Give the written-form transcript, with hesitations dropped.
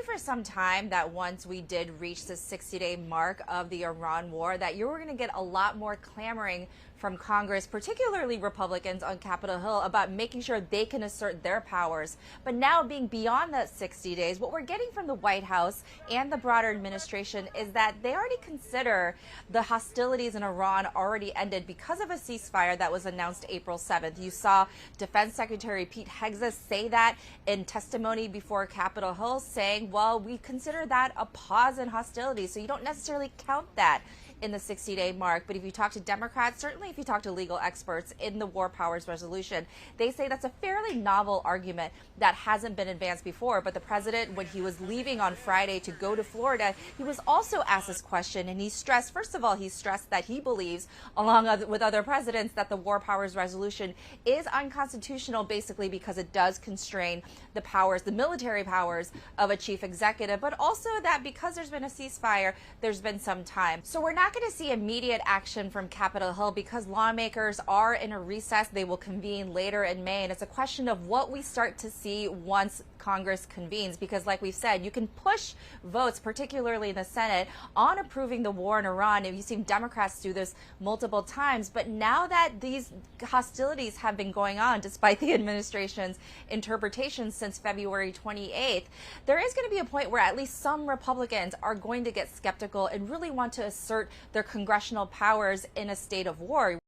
for some time that once we did reach the 60-day mark of the Iran war, that you were going to get a lot more clamoring from Congress, particularly Republicans on Capitol Hill, about making sure they can assert their powers. But now, being beyond that 60 days, what we're getting from the White House and the broader administration is that they already consider the hostilities in Iran already ended because of a ceasefire that was announced April 7th. You saw Defense Secretary Pete Hegseth say that in testimony before Capitol Hill, saying, well, we consider that a pause in hostilities, so you don't necessarily count that in the 60-day mark. But if you talk to Democrats, certainly if you talk to legal experts in the War Powers Resolution, they say that's a fairly novel argument that hasn't been advanced before. But the president, when he was leaving on Friday to go to Florida, he was also asked this question, and he stressed, first of all, he stressed that he believes, along with other presidents, that the War Powers Resolution is unconstitutional, basically because it does constrain the powers, the military powers of a chief executive, but also that because there's been a ceasefire, there's been some time. So we're not going to see immediate action from Capitol Hill because lawmakers are in a recess. They will convene later in May, and it's a question of what we start to see once Congress convenes, because like we've said, you can push votes, particularly in the Senate, on approving the war in Iran. And you've seen Democrats do this multiple times, but now that these hostilities have been going on, despite the administration's interpretations since February 28th, there is going to be a point where at least some Republicans are going to get skeptical and really want to assert their congressional powers in a state of war.